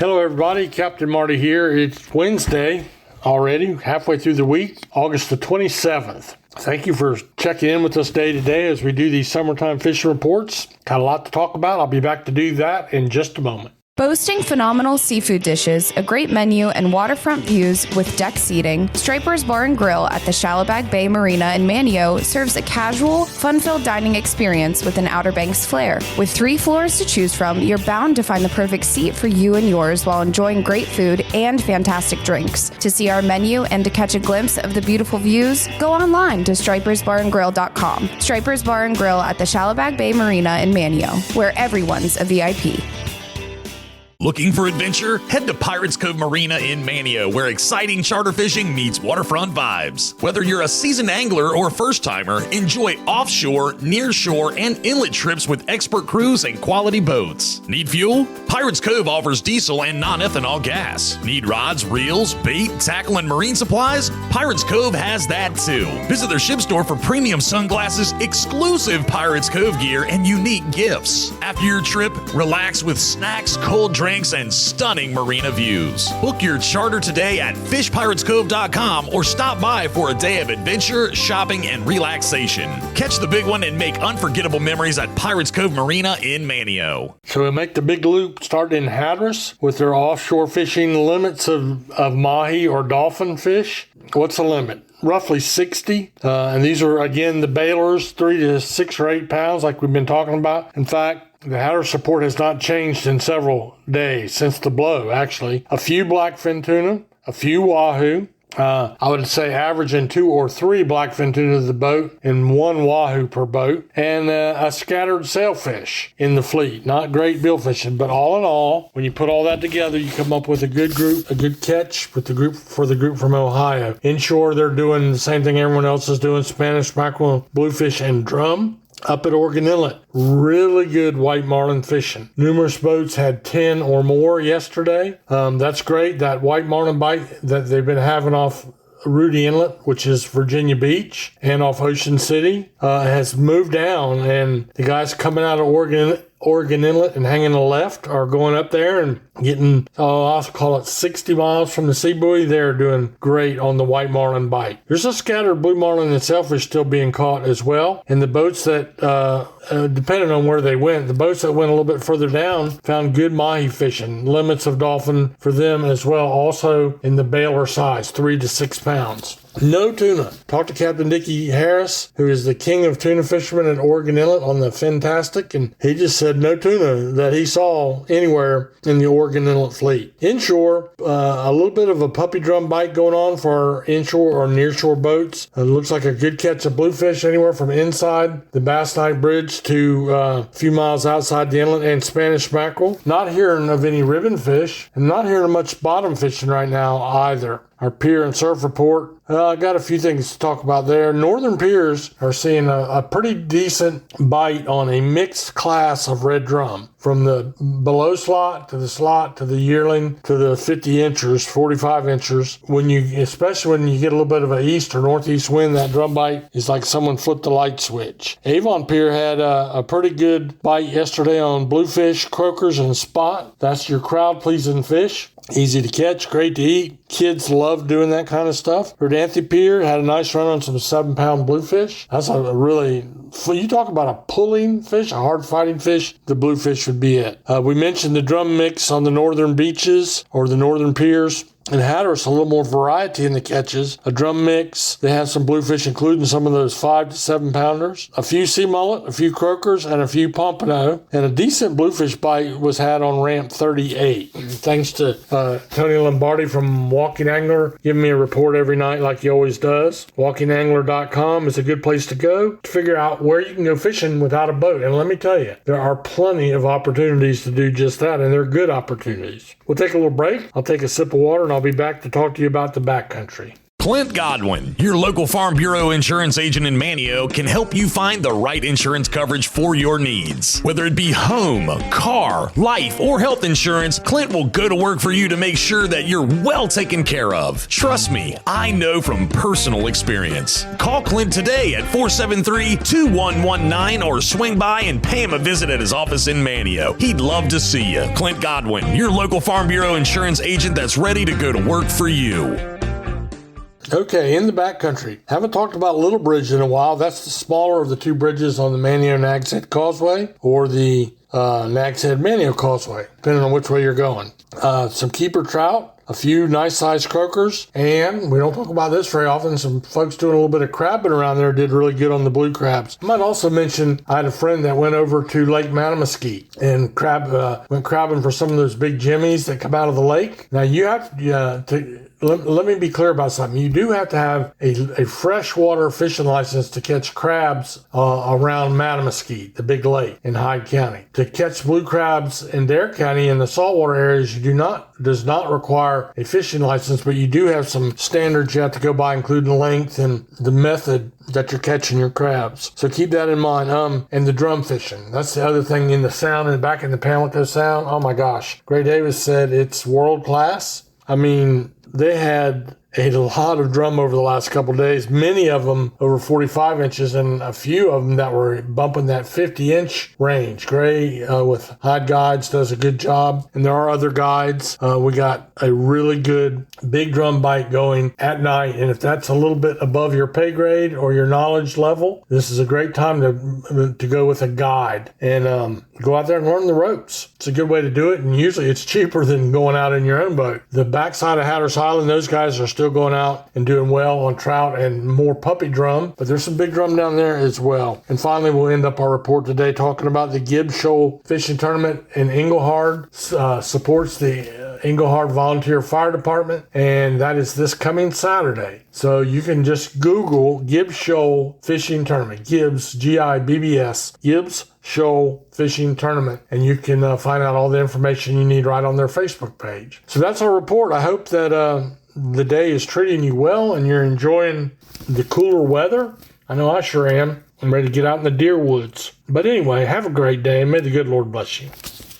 Hello everybody, Captain Marty here. It's Wednesday already, halfway through the week, August the 27th. Thank you for checking in with us day to day as we do these summertime fishing reports. Got a lot to talk about. I'll be back to do that in just a moment. Boasting phenomenal seafood dishes, a great menu, and waterfront views with deck seating, Striper's Bar and Grill at the Shallowbag Bay Marina in Manio serves a casual, fun-filled dining experience with an Outer Banks flair. With 3 floors to choose from, you're bound to find the perfect seat for you and yours while enjoying great food and fantastic drinks. To see our menu and to catch a glimpse of the beautiful views, go online to stripersbarandgrill.com. Striper's Bar and Grill at the Shallowbag Bay Marina in Manio, where everyone's a VIP. Looking for adventure? Head to Pirates Cove Marina in Manio, where exciting charter fishing meets waterfront vibes. Whether you're a seasoned angler or first-timer, enjoy offshore, nearshore, and inlet trips with expert crews and quality boats. Need fuel? Pirates Cove offers diesel and non-ethanol gas. Need rods, reels, bait, tackle, and marine supplies? Pirates Cove has that too. Visit their ship store for premium sunglasses, exclusive Pirates Cove gear, and unique gifts. After your trip, relax with snacks, cold drinks, and stunning marina views. Book your charter today at fishpiratescove.com or stop by for a day of adventure, shopping, and relaxation. Catch the big one and make unforgettable memories at Pirates Cove Marina in Manio. So we make the big loop starting in Hatteras with their offshore fishing limits of mahi or dolphin fish. What's the limit? Roughly 60. And these are, again, the bailers, 3 to 6 or 8 pounds like we've been talking about. In fact, the Hatteras report has not changed in several days since the blow, actually. A few blackfin tuna, a few wahoo. I would say averaging 2 or 3 blackfin tuna to the boat and 1 wahoo per boat, and a scattered sailfish in the fleet. Not great bill fishing, but all in all, when you put all that together, you come up with a good group, a good catch with the group from Ohio. Inshore, they're doing the same thing everyone else is doing: Spanish mackerel, bluefish, and drum. Up at Oregon Inlet, really good white marlin fishing. Numerous boats had 10 or more yesterday. That's great. That white marlin bite that they've been having off Rudy Inlet, which is Virginia Beach, and off Ocean City, has moved down, and the guys coming out of Oregon Inlet and hanging a left are going up there and getting, I'll call it 60 miles from the sea buoy. They're doing great on the white marlin bite. There's a scattered blue marlin and sailfish still being caught as well. And the boats that, depending on where they went, the boats that went a little bit further down found good mahi fishing. Limits of dolphin for them as well, also in the bailer size, 3 to 6 pounds. No tuna. Talked to Captain Dickie Harris, who is the king of tuna fishermen at Oregon Inlet on the Fantastic, and he just said no tuna that he saw anywhere in the Oregon Inlet fleet. Inshore, a little bit of a puppy drum bite going on for our inshore or nearshore boats. It looks like a good catch of bluefish anywhere from inside the Bass Knight Bridge to a few miles outside the inlet, and Spanish mackerel. Not hearing of any ribbon fish, and not hearing much bottom fishing right now either. Our pier and surf report, I got a few things to talk about there. Northern piers are seeing a pretty decent bite on a mixed class of red drum, from the below slot to the yearling to the 50 inchers, 45 inchers. Especially when you get a little bit of an east or northeast wind, that drum bite is like someone flipped the light switch. Avon Pier had a pretty good bite yesterday on bluefish, croakers, and spot. That's your crowd-pleasing fish. Easy to catch, great to eat. Kids love doing that kind of stuff. Rodanthe Pier had a nice run on some 7-pound bluefish. That's a really, you talk about a pulling fish, a hard fighting fish, the bluefish would be it. We mentioned the drum mix on the northern beaches or the northern piers. In Hatteras, a little more variety in the catches. A drum mix. They had some bluefish, including some of those 5 to 7 pounders. A few sea mullet, a few croakers, and a few pompano. And a decent bluefish bite was had on ramp 38. Thanks to Tony Lombardi from Walking Angler, giving me a report every night like he always does. WalkingAngler.com is a good place to go to figure out where you can go fishing without a boat. And let me tell you, there are plenty of opportunities to do just that, and they're good opportunities. We'll take a little break. I'll take a sip of water, and I'll be back to talk to you about the backcountry. Clint Godwin, your local Farm Bureau insurance agent in Manio, can help you find the right insurance coverage for your needs. Whether it be home, car, life, or health insurance, Clint will go to work for you to make sure that you're well taken care of. Trust me, I know from personal experience. Call Clint today at 473-2119 or swing by and pay him a visit at his office in Manio. He'd love to see you. Clint Godwin, your local Farm Bureau insurance agent that's ready to go to work for you. Okay, in the backcountry. Haven't talked about Little Bridge in a while. That's the smaller of the two bridges on the Manio-Nags Head Causeway or the Nags Head Manio Causeway, depending on which way you're going. Some keeper trout, a few nice-sized croakers, and we don't talk about this very often. Some folks doing a little bit of crabbing around there did really good on the blue crabs. I might also mention I had a friend that went over to Lake Mattamuskeet and went crabbing for some of those big jimmies that come out of the lake. Now, you have to let me be clear about something. You do have to have a freshwater fishing license to catch crabs around Mattamuskeet, the big lake in Hyde County. To catch blue crabs in Dare County in the saltwater areas, does not require a fishing license, but you do have some standards you have to go by, including length and the method that you're catching your crabs. So keep that in mind. And the drum fishing. That's the other thing in the sound and back in the Pamlico Sound. Oh my gosh. Gray Davis said it's world class. I mean, they had a lot of drum over the last couple of days, many of them over 45 inches and a few of them that were bumping that 50-inch range. Gray with Hyde Guides does a good job, and there are other guides. We got a really good big drum bite going at night, and if that's a little bit above your pay grade or your knowledge level, this is a great time to go with a guide and go out there and learn the ropes. It's a good way to do it, and usually it's cheaper than going out in your own boat. The backside of Hatteras Island, those guys are still going out and doing well on trout and more puppy drum, but there's some big drum down there as well. And finally, we'll end up our report today talking about the Gibbs-Shoal Fishing Tournament in Englehard. Supports the Englehard Volunteer Fire Department, and that is this coming Saturday. So you can just Google Gibbs-Shoal Fishing Tournament, Gibbs, Gibbs, Gibbs-Shoal Fishing Tournament, and you can find out all the information you need right on their Facebook page. So that's our report. I hope that the day is treating you well and you're enjoying the cooler weather. I know I sure am. I'm ready to get out in the deer woods. But anyway, have a great day and may the good Lord bless you.